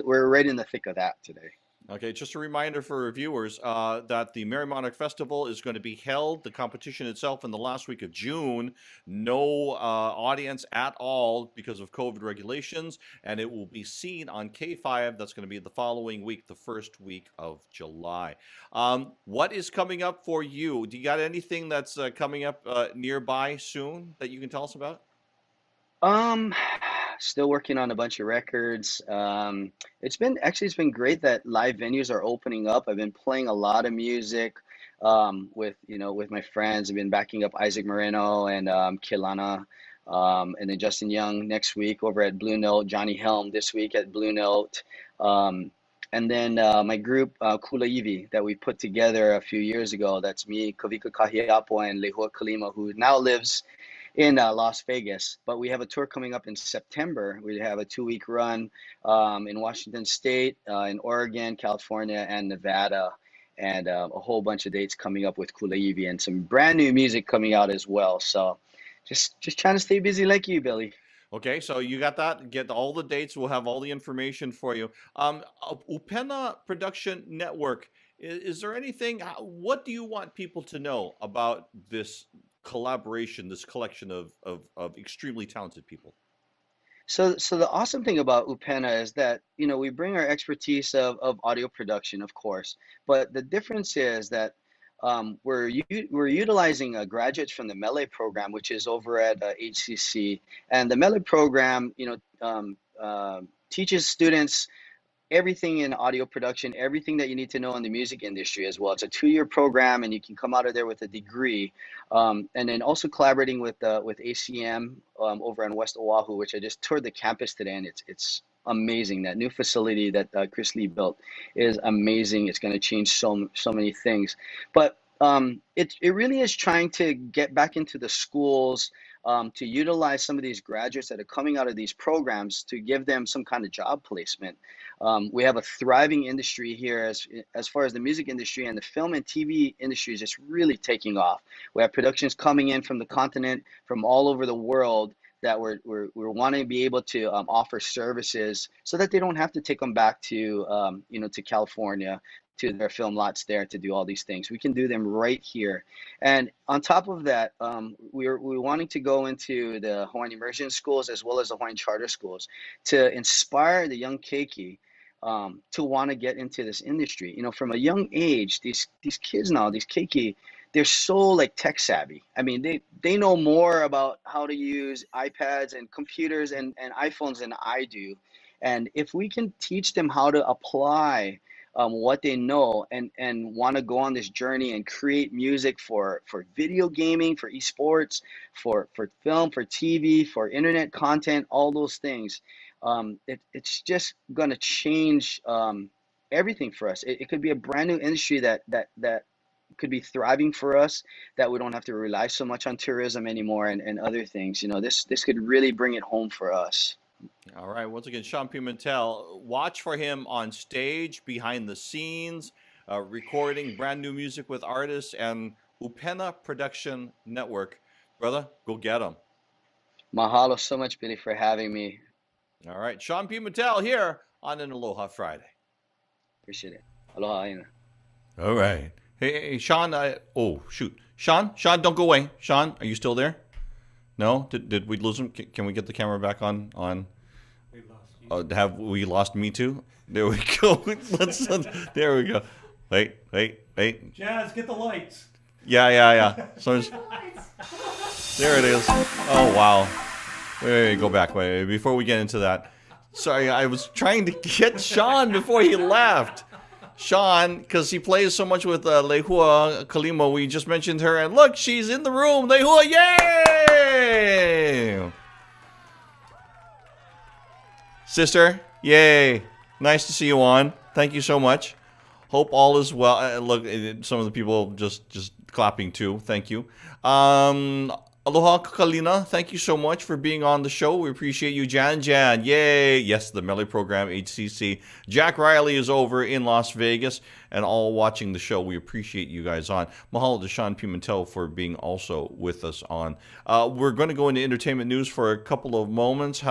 we're right in the thick of that today. Okay, just a reminder for viewers that the Merry Monarch Festival is going to be held, the competition itself, in the last week of June. No audience at all because of COVID regulations, and it will be seen on K5. That's going to be the following week, the first week of July. What is coming up for you? Do you got anything that's coming up nearby soon that you can tell us about? Still working on a bunch of records. It's been great that live venues are opening up. I've been playing a lot of music with my friends. I've been backing up Isaac Moreno and Kilana, and then Justin Young next week over at Blue Note, Johnny Helm this week at Blue Note. And then my group Kulaivi that we put together a few years ago. That's me, Kavika Kahiapo, and Lehua Kalima, who now lives in Las Vegas, but we have a tour coming up in September. We have a 2-week run in Washington State, in Oregon, California, and Nevada, and a whole bunch of dates coming up with Kulaivi and some brand new music coming out as well. So just trying to stay busy like you, Billy. Okay, so you got that. Get all the dates. We'll have all the information for you. Upena Production Network. Is there anything? What do you want people to know about this collaboration, this collection of extremely talented people? So the awesome thing about Upena is that, we bring our expertise of audio production, of course, but the difference is that we're utilizing graduates from the Mele program, which is over at HCC, and the Mele program, teaches students everything in audio production, everything that you need to know in the music industry as well. It's a 2-year program, and you can come out of there with a degree. And then also collaborating with ACM over on West Oahu, which I just toured the campus today, and it's amazing. That new facility that Chris Lee built is amazing. It's going to change so many things. But it really is trying to get back into the schools, to utilize some of these graduates that are coming out of these programs to give them some kind of job placement. We have a thriving industry here as far as the music industry, and the film and TV industry is just really taking off. We have productions coming in from the continent, from all over the world, that we're wanting to be able to offer services so that they don't have to take them back to to California, to their film lots there to do all these things. We can do them right here. And on top of that, we're wanting to go into the Hawaiian immersion schools as well as the Hawaiian charter schools to inspire the young keiki to want to get into this industry. From a young age, these kids now, these keiki, they're so like tech savvy. I mean, they know more about how to use iPads and computers and iPhones than I do. And if we can teach them how to apply what they know and want to go on this journey and create music for video gaming, for esports, for film, for TV, for internet content, all those things, it's just going to change everything for us. It could be a brand new industry that could be thriving for us, that we don't have to rely so much on tourism anymore and other things. This could really bring it home for us. All right. Once again, Sean Pimentel, watch for him on stage, behind the scenes, recording brand new music with artists, and Upena Production Network. Brother, go get them. Mahalo so much, Billy, for having me. All right. Sean Pimentel here on an Aloha Friday. Appreciate it. Aloha, Aina. All right. Hey, Sean. Oh, shoot. Sean, don't go away. Sean, are you still there? No? Did we lose him? Can we get the camera back on? We lost you. Have we lost me too? There we go. There we go. Wait. Jazz, get the lights. Yeah. So there it is. Oh, wow. Wait, go back. Wait, before we get into that. Sorry, I was trying to get Sean before he left. Sean, because he plays so much with Lehua Kalima. We just mentioned her, and look, she's in the room. Lehua, yay! Sister, yay! Nice to see you on. Thank you so much. Hope all is well. Look, some of the people just clapping too. Thank you. Aloha Kakalina, thank you so much for being on the show. We appreciate you. Jan, yay. Yes, the Melee Program, HCC. Jack Riley is over in Las Vegas and all watching the show. We appreciate you guys on. Mahalo to Sean Pimentel for being also with us on. We're going to go into entertainment news for a couple of moments.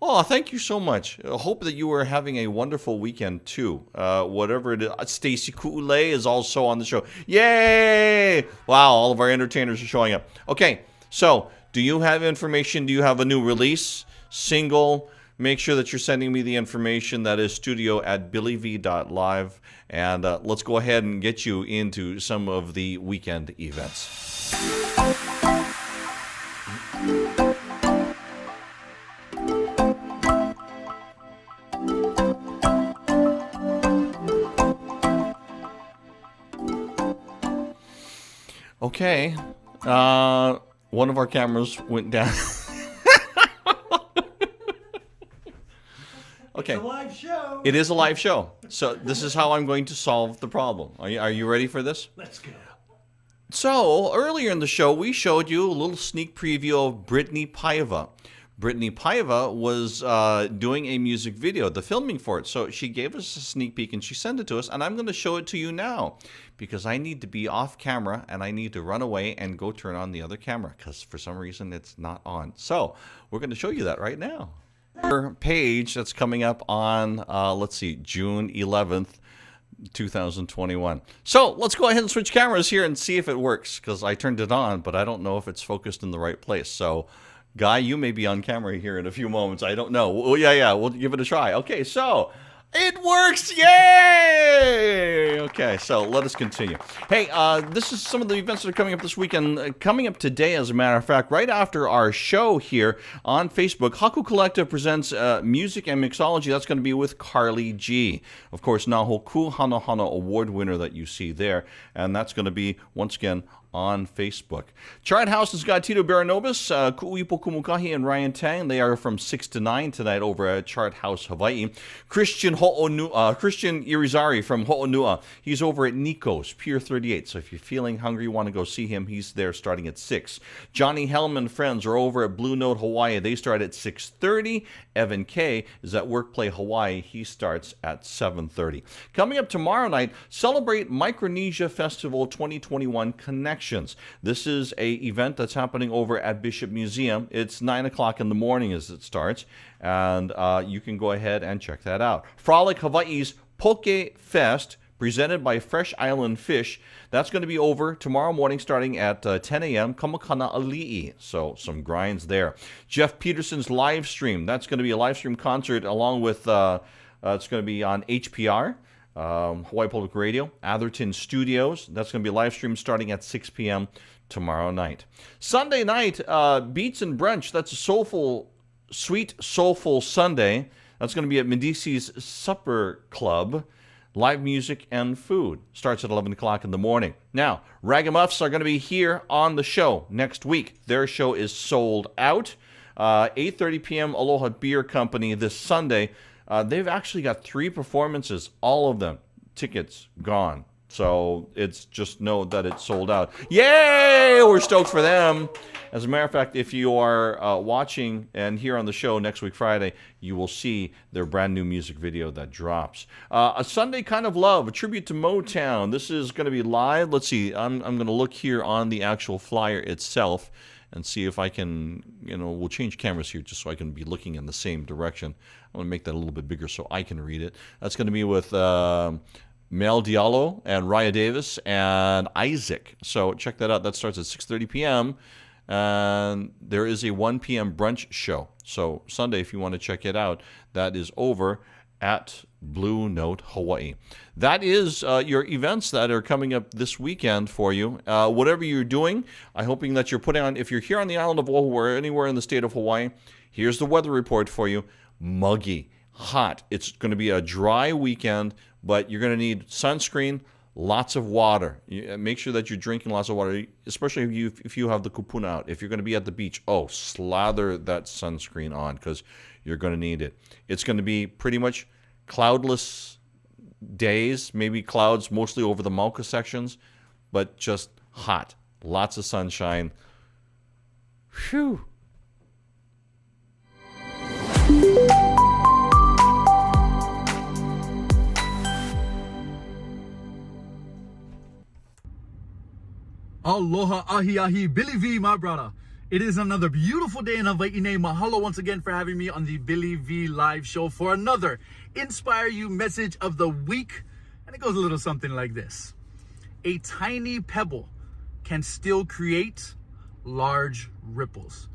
Oh, thank you so much. I hope that you are having a wonderful weekend, too. Whatever it is. Stacy Ku'ule is also on the show. Yay! Wow, all of our entertainers are showing up. Okay, so do you have information? Do you have a new release? Single? Make sure that you're sending me the information. That is studio@billyv.live. And let's go ahead and get you into some of the weekend events. Okay, one of our cameras went down. Okay. It's a live show. It is a live show. So this is how I'm going to solve the problem. Are you ready for this? Let's go. So earlier in the show, we showed you a little sneak preview of Brittany Paiva. Brittany Paiva was doing a music video, the filming for it. So she gave us a sneak peek and she sent it to us. And I'm going to show it to you now because I need to be off camera and I need to run away and go turn on the other camera because for some reason it's not on. So we're going to show you that right now. Our page that's coming up on, let's see, June 11th. 2021. So let's go ahead and switch cameras here and see if it works because I turned it on, but I don't know if it's focused in the right place. So Guy, you may be on camera here in a few moments. I don't know. Well, yeah, we'll give it a try. Okay, so it works. Yay! Okay, so let us continue. Hey, this is some of the events that are coming up this weekend. Coming up today, as a matter of fact, right after our show here on Facebook, Haku Collective presents music and mixology. That's going to be with Carly G. Of course, now Hoku Hanohano Award winner that you see there. And that's going to be, once again, on Facebook. Chart House has got Tito Baranobis, Ku'ipo Kumukahi, and Ryan Tang. They are from 6 to 9 tonight over at Chart House, Hawaii. Christian Irizarry from Ho'onua. He's over at Nico's, Pier 38. So if you're feeling hungry, you want to go see him, he's there starting at 6. Johnny Hellman friends are over at Blue Note, Hawaii. They start at 6:30. Evan K is at Workplay Hawaii. He starts at 7:30. Coming up tomorrow night, celebrate Micronesia Festival 2021 Connections. This is a event that's happening over at Bishop Museum. It's 9 o'clock in the morning as it starts, and you can go ahead and check that out. Frolic Hawaii's Poke Fest, presented by Fresh Island Fish. That's going to be over tomorrow morning starting at 10 a.m. Kamakana Ali'i. So some grinds there. Jeff Peterson's live stream. That's going to be a live stream concert along with, it's going to be on HPR. Hawaii Public Radio, Atherton Studios. That's going to be a live stream starting at 6 p.m. tomorrow night. Sunday night, Beats and Brunch. That's a sweet, soulful Sunday. That's going to be at Medici's Supper Club. Live music and food. Starts at 11 o'clock in the morning. Now, Ragamuffs are going to be here on the show next week. Their show is sold out. 8:30 p.m. Aloha Beer Company this Sunday. They've actually got 3 performances, all of them. Tickets gone. So it's just know that it's sold out. Yay! We're stoked for them. As a matter of fact, if you are watching and here on the show next week, Friday, you will see their brand new music video that drops. A Sunday Kind of Love, a tribute to Motown. This is going to be live. Let's see. I'm going to look here on the actual flyer itself and see if I can, we'll change cameras here just so I can be looking in the same direction. I'm going to make that a little bit bigger so I can read it. That's going to be with Mel Diallo and Raya Davis and Isaac. So check that out. That starts at 6:30 p.m. And there is a 1 p.m. brunch show. So Sunday, if you want to check it out, that is over at Blue Note, Hawaii. That is your events that are coming up this weekend for you. Whatever you're doing, I'm hoping that you're putting on, if you're here on the island of Oahu or anywhere in the state of Hawaii, here's the weather report for you. Muggy, hot. It's going to be a dry weekend, but you're going to need sunscreen, lots of water. Make sure that you're drinking lots of water, especially if you have the kupuna out. If you're going to be at the beach, slather that sunscreen on because you're going to need it. It's going to be pretty much cloudless days, maybe clouds mostly over the Mauka sections, but just hot. Lots of sunshine. Phew. Aloha, ahi ahi, Billy V, my brother. It is another beautiful day in Hawaii. Mahalo once again for having me on the Billy V live show for another Inspire You message of the week. And it goes a little something like this. A tiny pebble can still create large ripples.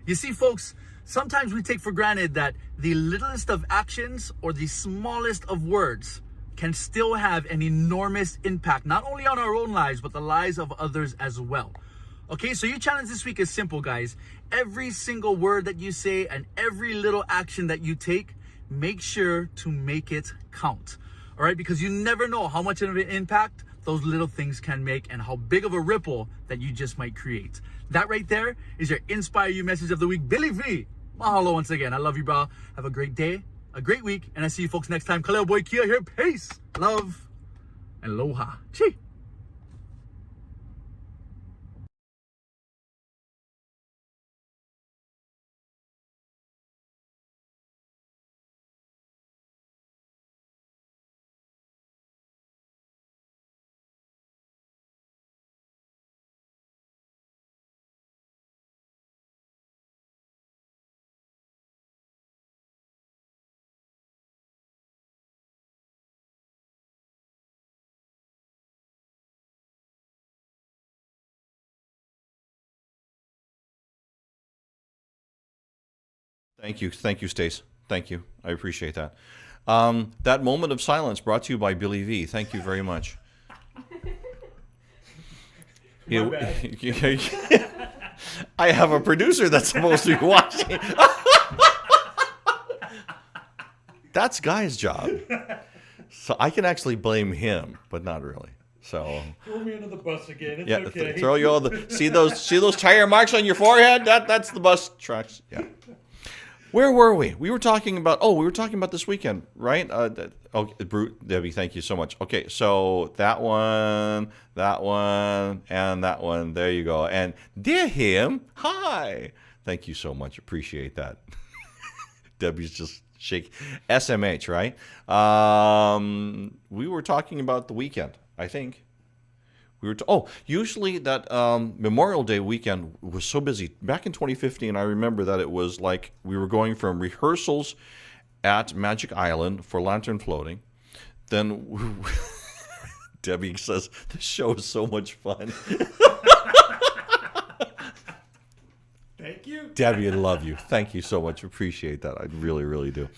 You see, folks, sometimes we take for granted that the littlest of actions or the smallest of words can still have an enormous impact, not only on our own lives, but the lives of others as well. Okay, so your challenge this week is simple, guys. Every single word that you say and every little action that you take, make sure to make it count. All right, because you never know how much of an impact those little things can make and how big of a ripple that you just might create. That right there is your Inspire You message of the week. Billy V, mahalo once again. I love you, bro. Have a great day, a great week, and I see you folks next time. Kaleo boy Kia here. Peace, love, and aloha. Chee. Thank you, Stace. Thank you. I appreciate that. That moment of silence brought to you by Billy V. Thank you very much. I have a producer that's supposed to be watching. That's Guy's job. So I can actually blame him, but not really. So Throw me under the bus again. It's yeah, okay. throw you all the see those tire marks on your forehead? That's the bus tracks. Yeah. Where were we? We were talking about this weekend, right? Debbie, thank you so much. Okay, so that one, and that one. There you go. And dear him, hi. Thank you so much. Appreciate that. Debbie's just shake. SMH, right? We were talking about the weekend, I think. Usually that Memorial Day weekend was so busy. Back in 2015, I remember that it was like we were going from rehearsals at Magic Island for lantern floating. Then Debbie says, the show is so much fun. Thank you. Debbie, I love you. Thank you so much. Appreciate that. I really, really do.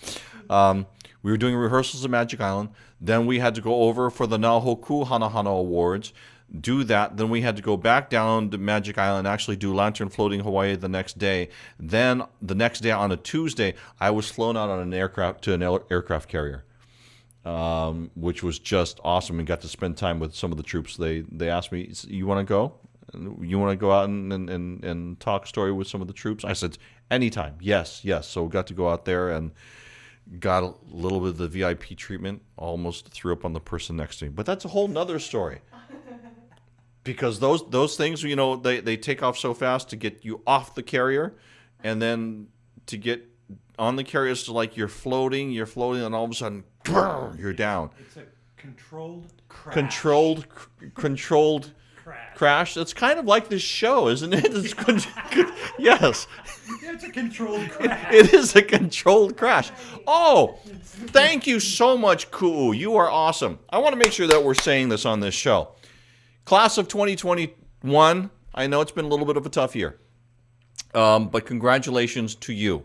We were doing rehearsals at Magic Island. Then we had to go over for the Hoku Hanohano Awards. Do that. Then we had to go back down to Magic Island, actually do lantern floating Hawaii the next day. Then the next day on a Tuesday, I was flown out on an aircraft carrier, which was just awesome, and got to spend time with some of the troops. They asked me, "You want to go? You want to go out and talk story with some of the troops?" I said, "Anytime, yes." So we got to go out there and got a little bit of the VIP treatment. Almost threw up on the person next to me, but that's a whole nother story. Because those things, they take off so fast to get you off the carrier, and then to get on the carrier, it's like you're floating, and all of a sudden, you're down. It's a controlled crash. Controlled crash. It's kind of like this show, isn't it? Yes. Yeah, it's a controlled crash. It is a controlled crash. Oh, thank you so much, Ku'u. You are awesome. I want to make sure that we're saying this on this show. Class of 2021, I know it's been a little bit of a tough year, but congratulations to you.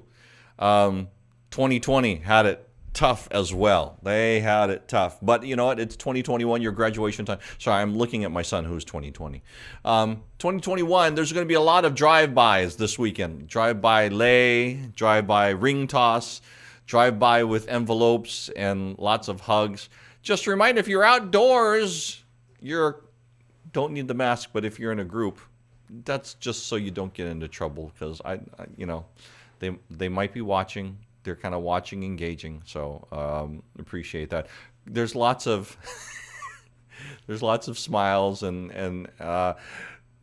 2020 had it tough as well. They had it tough. But you know what? It's 2021, your graduation time. Sorry, I'm looking at my son who's 2020. 2021, there's going to be a lot of drive-bys this weekend. Drive-by lei, drive-by ring toss, drive-by with envelopes and lots of hugs. Just a reminder, if you're outdoors, don't need the mask, but if you're in a group, that's just so you don't get into trouble, because they might be watching. They're kind of watching, engaging. So appreciate that. There's lots of smiles and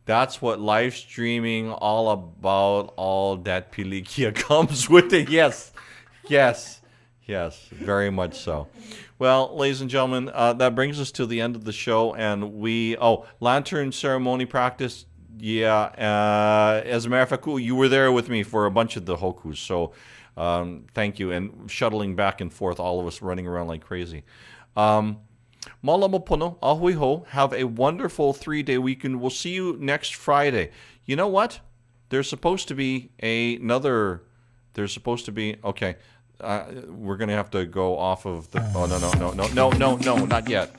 That's what live streaming all about. All that pilikia comes with it. Yes, yes, yes, very much so. Well, ladies and gentlemen, that brings us to the end of the show, and lantern ceremony practice. Yeah, as a matter of fact, you were there with me for a bunch of the hokus, so thank you, and shuttling back and forth, all of us running around like crazy. Malama pono, ahui ho. Have a wonderful 3-day weekend. We'll see you next Friday. You know what? There's supposed to be another. There's supposed to be. Okay, we're gonna have to go off of the. Oh no! Not yet.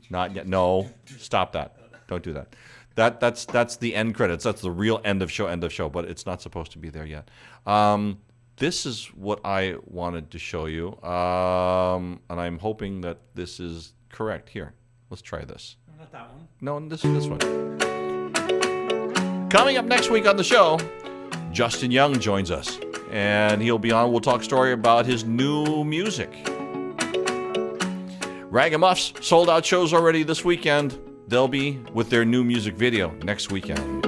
Not yet. No, stop that. Don't do that. That's the end credits. That's the real end of show. But it's not supposed to be there yet. This is what I wanted to show you, and I'm hoping that this is correct. Here, let's try this. Not that one. No, this one. Coming up next week on the show, Justin Young joins us, and he'll be on. We'll talk story about his new music. Ragamuffs sold out shows already this weekend. They'll be with their new music video next weekend.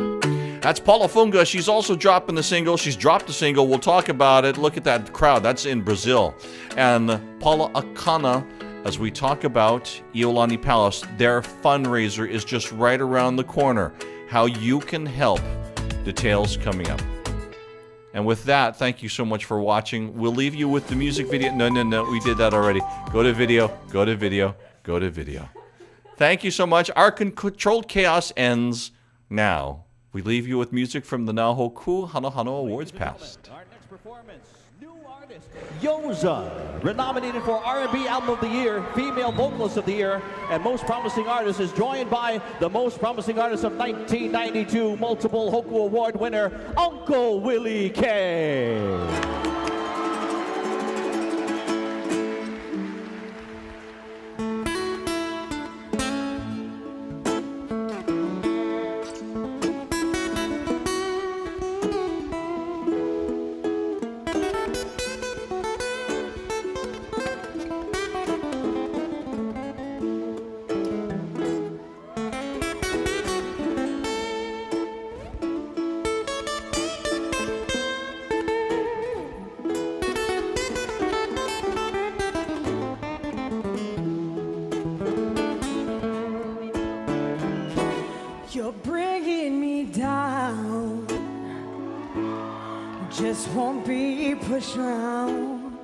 That's Paula Funga. She's also dropping the single. She's dropped the single. We'll talk about it. Look at that crowd. That's in Brazil. And Paula Akana, as we talk about Iolani Palace, their fundraiser is just right around the corner. How you can help. Details coming up. And with that, thank you so much for watching. We'll leave you with the music video. No, we did that already. Go to video, go to video, go to video. Thank you so much. Our controlled chaos ends now. We leave you with music from the now Hoku Hanohano Awards past. Our next performance, new artist, Yoza, renominated for R&B Album of the Year, Female Vocalist of the Year, and Most Promising Artist, is joined by the Most Promising Artist of 1992, multiple Hoku Award winner, Uncle Willie K. You're bringing me down. Just won't be pushed around.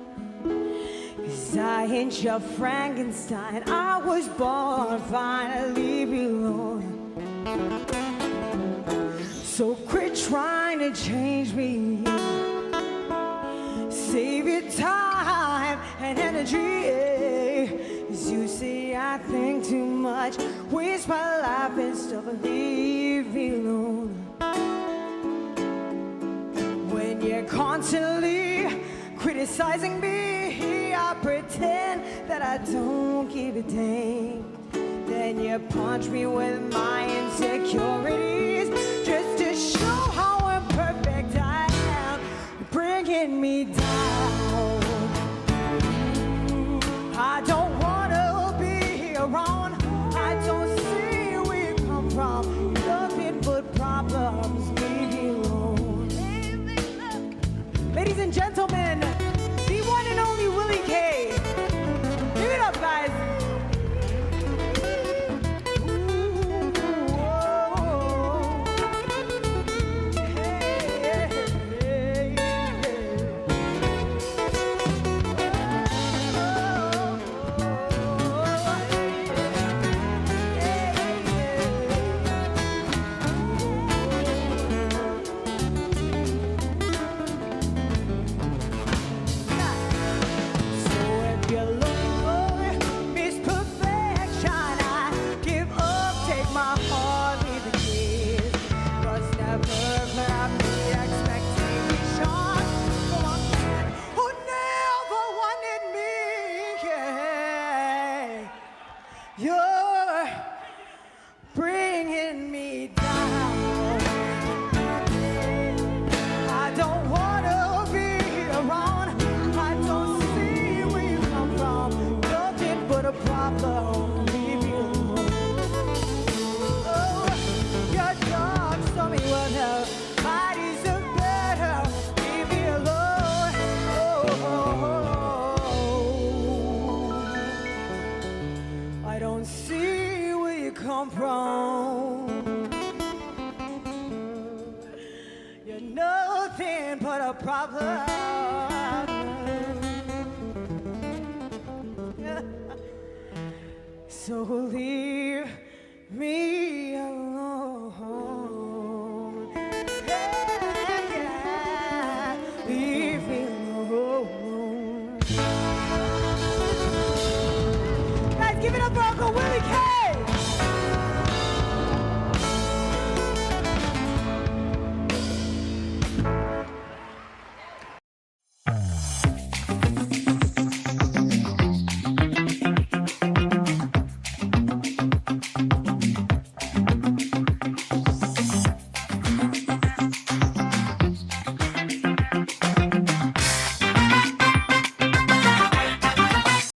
'Cause I ain't your Frankenstein. I was born, finally belong. So quit trying to change me. Save your time and energy. 'Cause you see I think too much. Waste my life and stuff and leave me alone. When you're constantly criticizing me, I pretend that I don't give a dang. Then you punch me with my insecurities just to show how imperfect I am. You're bringing me down. I don't wanna be around. I don't see where you come from. Nothing but problems, leave me alone. Ladies and gentlemen, the one and only Willie K. Give it up, guys. Ooh, oh, a problem. So leave me